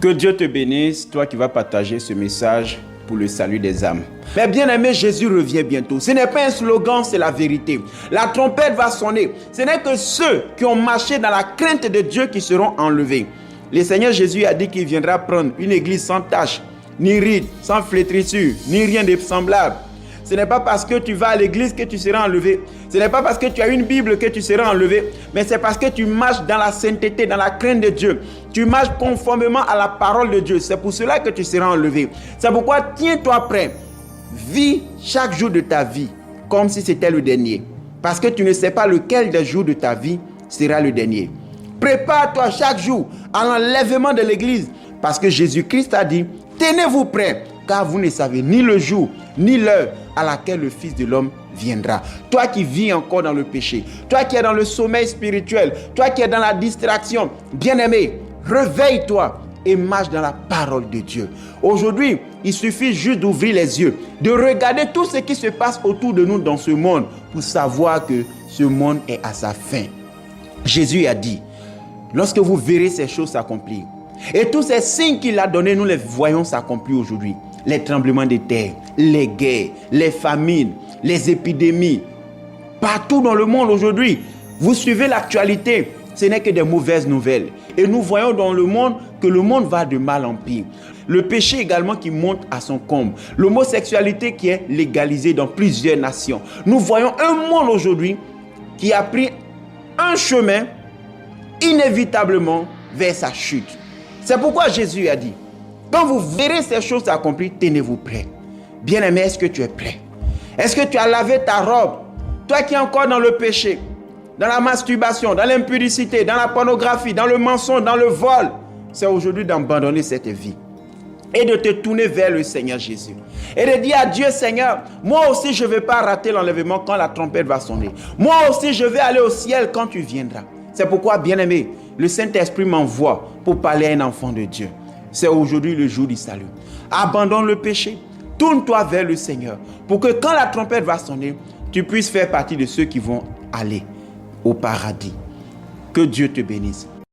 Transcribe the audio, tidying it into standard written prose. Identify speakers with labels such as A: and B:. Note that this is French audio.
A: Que Dieu te bénisse, toi qui vas partager ce message pour le salut des âmes. Mais bien aimé, Jésus revient bientôt. Ce n'est pas un slogan, c'est la vérité. La trompette va sonner. Ce n'est que ceux qui ont marché dans la crainte de Dieu qui seront enlevés. Le Seigneur Jésus a dit qu'il viendra prendre une église sans tache, ni ride, sans flétrissure, ni rien de semblable. Ce n'est pas parce que tu vas à l'église que tu seras enlevé. Ce n'est pas parce que tu as une Bible que tu seras enlevé. Mais c'est parce que tu marches dans la sainteté, dans la crainte de Dieu. Tu marches conformément à la parole de Dieu. C'est pour cela que tu seras enlevé. C'est pourquoi tiens-toi prêt. Vis chaque jour de ta vie comme si c'était le dernier. Parce que tu ne sais pas lequel des jours de ta vie sera le dernier. Prépare-toi chaque jour à l'enlèvement de l'église. Parce que Jésus-Christ a dit, tenez-vous prêts, car vous ne savez ni le jour, ni l'heure à laquelle le Fils de l'homme viendra. Toi qui vis encore dans le péché, toi qui es dans le sommeil spirituel, toi qui es dans la distraction, bien-aimé, réveille-toi et marche dans la parole de Dieu. Aujourd'hui, il suffit juste d'ouvrir les yeux, de regarder tout ce qui se passe autour de nous dans ce monde pour savoir que ce monde est à sa fin. Jésus a dit, lorsque vous verrez ces choses s'accomplir, et tous ces signes qu'il a donnés, nous les voyons s'accomplir aujourd'hui. Les tremblements de terre, les guerres, les famines, les épidémies. Partout dans le monde aujourd'hui, vous suivez l'actualité, ce n'est que des mauvaises nouvelles. Et nous voyons dans le monde que le monde va de mal en pire. Le péché également qui monte à son comble. L'homosexualité qui est légalisée dans plusieurs nations. Nous voyons un monde aujourd'hui qui a pris un chemin inévitablement vers sa chute. C'est pourquoi Jésus a dit, quand vous verrez ces choses s'accomplir, tenez-vous prêts. Bien-aimé, est-ce que tu es prêt? Est-ce que tu as lavé ta robe? Toi qui es encore dans le péché, dans la masturbation, dans l'impudicité, dans la pornographie, dans le mensonge, dans le vol, c'est aujourd'hui d'abandonner cette vie et de te tourner vers le Seigneur Jésus. Et de dire à Dieu, Seigneur, moi aussi je ne vais pas rater l'enlèvement quand la trompette va sonner. Moi aussi je vais aller au ciel quand tu viendras. C'est pourquoi, bien-aimé, le Saint-Esprit m'envoie pour parler à un enfant de Dieu. C'est aujourd'hui le jour du salut. Abandonne le péché. Tourne-toi vers le Seigneur pour que quand la trompette va sonner, tu puisses faire partie de ceux qui vont aller au paradis. Que Dieu te bénisse.